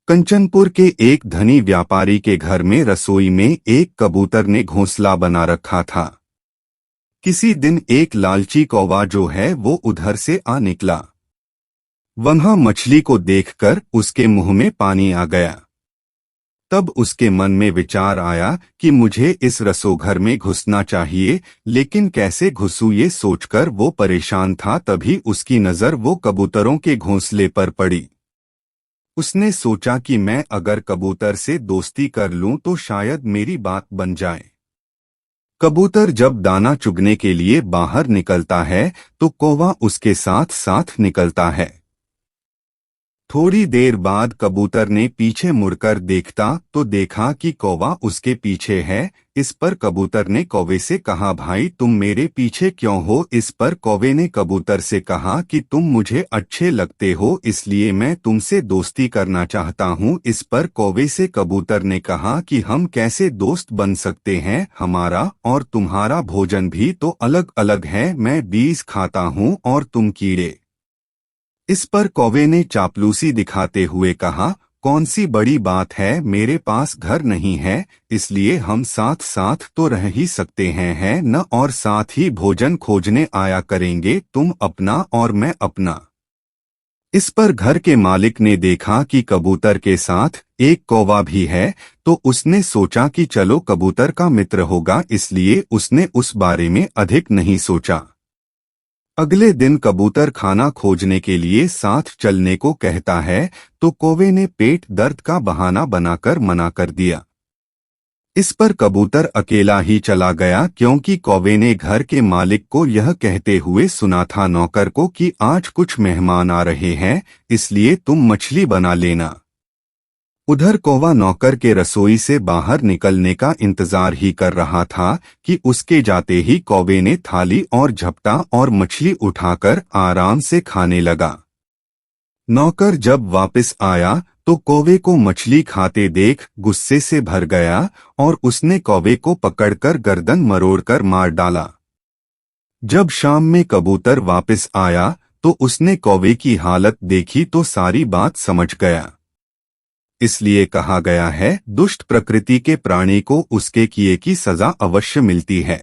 कंचनपुर के एक धनी व्यापारी के घर में रसोई में एक कबूतर ने घोंसला बना रखा था। किसी दिन एक लालची कौवा जो है वो उधर से आ निकला। वहां मछली को देखकर उसके मुंह में पानी आ गया। तब उसके मन में विचार आया कि मुझे इस रसोघर में घुसना चाहिए, लेकिन कैसे घुसूं ये सोचकर वो परेशान था। तभी उसकी नजर वो कबूतरों के घोंसले पर पड़ी। उसने सोचा कि मैं अगर कबूतर से दोस्ती कर लूं तो शायद मेरी बात बन जाए। कबूतर जब दाना चुगने के लिए बाहर निकलता है तो कौवा उसके साथ साथ निकलता है। थोड़ी देर बाद कबूतर ने पीछे मुड़कर देखा तो देखा कि कौवा उसके पीछे है। इस पर कबूतर ने कौवे से कहा, भाई तुम मेरे पीछे क्यों हो? इस पर कौवे ने कबूतर से कहा कि तुम मुझे अच्छे लगते हो, इसलिए मैं तुमसे दोस्ती करना चाहता हूँ। इस पर कौवे से कबूतर ने कहा कि हम कैसे दोस्त बन सकते हैं, हमारा और तुम्हारा भोजन भी तो अलग अलग है। मैं बीज खाता हूँ और तुम कीड़े। इस पर कौवे ने चापलूसी दिखाते हुए कहा, कौन सी बड़ी बात है, मेरे पास घर नहीं है, इसलिए हम साथ साथ तो रह ही सकते हैं, है न? और साथ ही भोजन खोजने आया करेंगे, तुम अपना और मैं अपना। इस पर घर के मालिक ने देखा कि कबूतर के साथ एक कौवा भी है, तो उसने सोचा कि चलो कबूतर का मित्र होगा, इसलिए उसने उस बारे में अधिक नहीं सोचा। अगले दिन कबूतर खाना खोजने के लिए साथ चलने को कहता है तो कौवे ने पेट दर्द का बहाना बनाकर मना कर दिया। इस पर कबूतर अकेला ही चला गया, क्योंकि कौवे ने घर के मालिक को यह कहते हुए सुना था नौकर को कि आज कुछ मेहमान आ रहे हैं, इसलिए तुम मछली बना लेना। उधर कौवा नौकर के रसोई से बाहर निकलने का इंतजार ही कर रहा था कि उसके जाते ही कौवे ने थाली और झपटा और मछली उठाकर आराम से खाने लगा। नौकर जब वापस आया तो कौवे को मछली खाते देख गुस्से से भर गया और उसने कौवे को पकड़कर गर्दन मरोड़कर मार डाला। जब शाम में कबूतर वापस आया तो उसने कौवे की हालत देखी तो सारी बात समझ गया। इसलिए कहा गया है, दुष्ट प्रकृति के प्राणी को उसके किए की सजा अवश्य मिलती है।